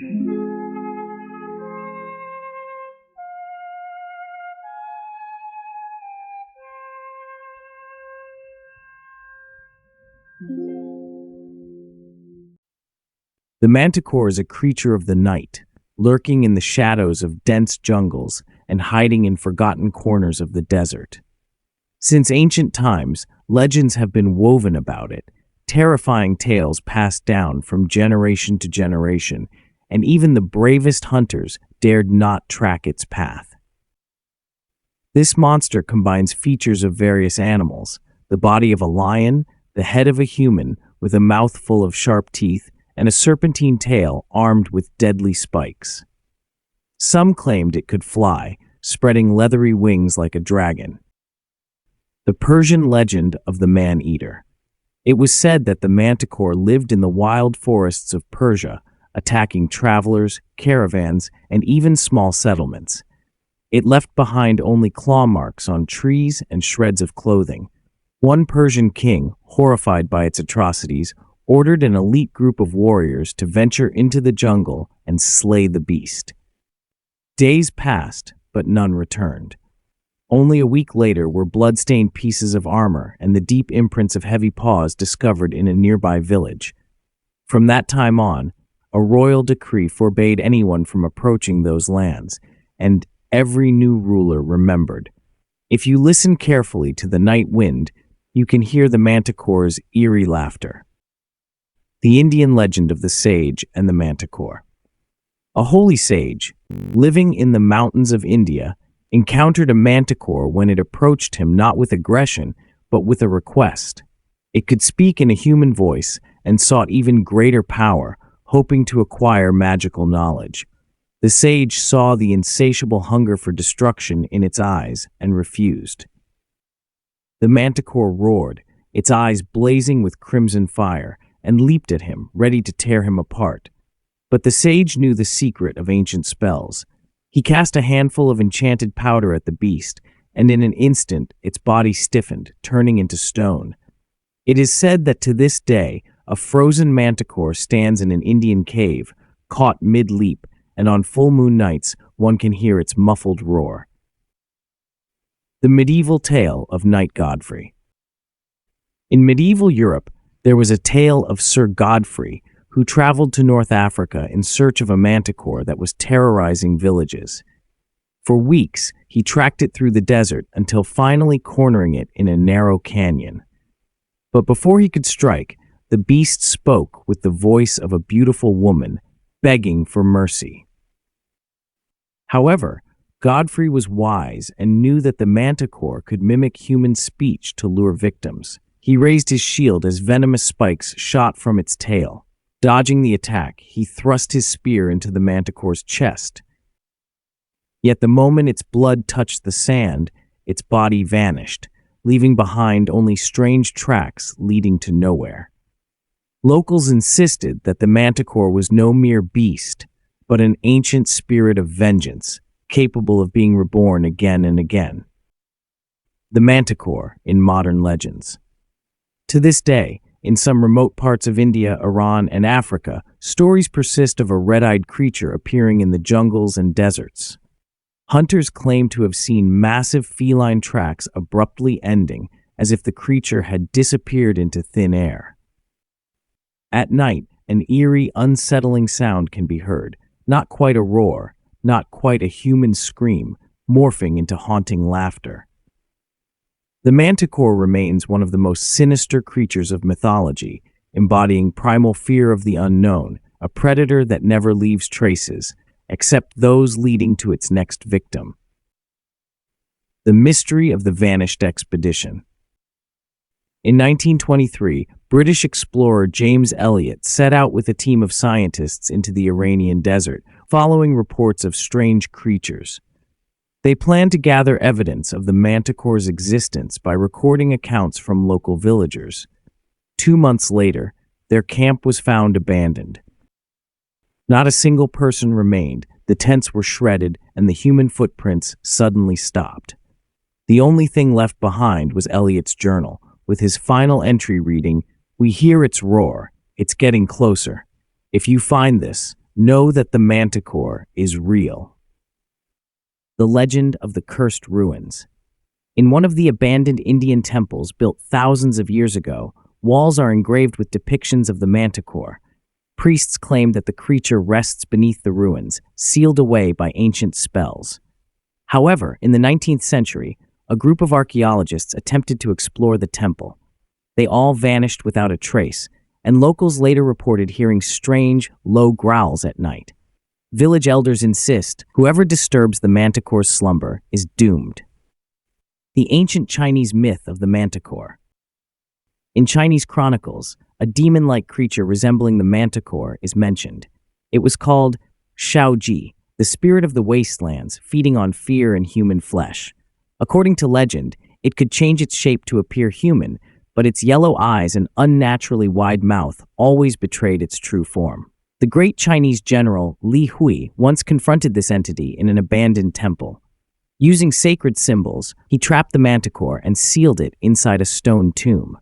The manticore is a creature of the night, lurking in the shadows of dense jungles and hiding in forgotten corners of the desert. Since ancient times, legends have been woven about it, terrifying tales passed down from generation to generation, and even the bravest hunters dared not track its path. This monster combines features of various animals: the body of a lion, the head of a human with a mouth full of sharp teeth, and a serpentine tail armed with deadly spikes. Some claimed it could fly, spreading leathery wings like a dragon. The Persian legend of the man-eater. It was said that the manticore lived in the wild forests of Persia, attacking travelers, caravans, and even small settlements. It left behind only claw marks on trees and shreds of clothing. One Persian king, horrified by its atrocities, ordered an elite group of warriors to venture into the jungle and slay the beast. Days passed, but none returned. Only a week later were blood-stained pieces of armor and the deep imprints of heavy paws discovered in a nearby village. From that time on, a royal decree forbade anyone from approaching those lands, and every new ruler remembered. If you listen carefully to the night wind, you can hear the manticore's eerie laughter. The Indian legend of the sage and the manticore. A holy sage, living in the mountains of India, encountered a manticore when it approached him not with aggression, but with a request. It could speak in a human voice and sought even greater power, hoping to acquire magical knowledge. The sage saw the insatiable hunger for destruction in its eyes and refused. The manticore roared, its eyes blazing with crimson fire, and leaped at him, ready to tear him apart. But the sage knew the secret of ancient spells. He cast a handful of enchanted powder at the beast, and in an instant its body stiffened, turning into stone. It is said that to this day, a frozen manticore stands in an Indian cave, caught mid-leap, and on full moon nights one can hear its muffled roar. The medieval tale of Knight Godfrey. In medieval Europe, there was a tale of Sir Godfrey, who traveled to North Africa in search of a manticore that was terrorizing villages. For weeks, he tracked it through the desert until finally cornering it in a narrow canyon. But before he could strike, the beast spoke with the voice of a beautiful woman, begging for mercy. However, Godfrey was wise and knew that the manticore could mimic human speech to lure victims. He raised his shield as venomous spikes shot from its tail. Dodging the attack, he thrust his spear into the manticore's chest. Yet the moment its blood touched the sand, its body vanished, leaving behind only strange tracks leading to nowhere. Locals insisted that the manticore was no mere beast, but an ancient spirit of vengeance, capable of being reborn again and again. The manticore in modern legends. To this day, in some remote parts of India, Iran, and Africa, stories persist of a red-eyed creature appearing in the jungles and deserts. Hunters claim to have seen massive feline tracks abruptly ending, as if the creature had disappeared into thin air. At night, an eerie, unsettling sound can be heard, not quite a roar, not quite a human scream, morphing into haunting laughter. The manticore remains one of the most sinister creatures of mythology, embodying primal fear of the unknown, a predator that never leaves traces, except those leading to its next victim. The mystery of the vanished expedition. In 1923, British explorer James Elliot set out with a team of scientists into the Iranian desert, following reports of strange creatures. They planned to gather evidence of the manticore's existence by recording accounts from local villagers. 2 months later, their camp was found abandoned. Not a single person remained, the tents were shredded, and the human footprints suddenly stopped. The only thing left behind was Elliot's journal, with his final entry reading, "We hear its roar. It's getting closer. If you find this, Know that the Manticore is real. The legend of the cursed ruins. In one of the abandoned Indian temples built thousands of years ago, walls are engraved with depictions of the Manticore. Priests claim that the creature rests beneath the ruins, sealed away by ancient spells. However, in the 19th century, a group of archaeologists attempted to explore the temple. They all vanished without a trace, and locals later reported hearing strange, low growls at night. Village elders insist whoever disturbs the Manticore's slumber is doomed. The ancient Chinese myth of the Manticore. In Chinese chronicles, a demon-like creature resembling the Manticore is mentioned. It was called Shaoji, the spirit of the wastelands, feeding on fear and human flesh. According to legend, it could change its shape to appear human, but its yellow eyes and unnaturally wide mouth always betrayed its true form. The great Chinese general Li Hui once confronted this entity in an abandoned temple. Using sacred symbols, he trapped the Manticore and sealed it inside a stone tomb.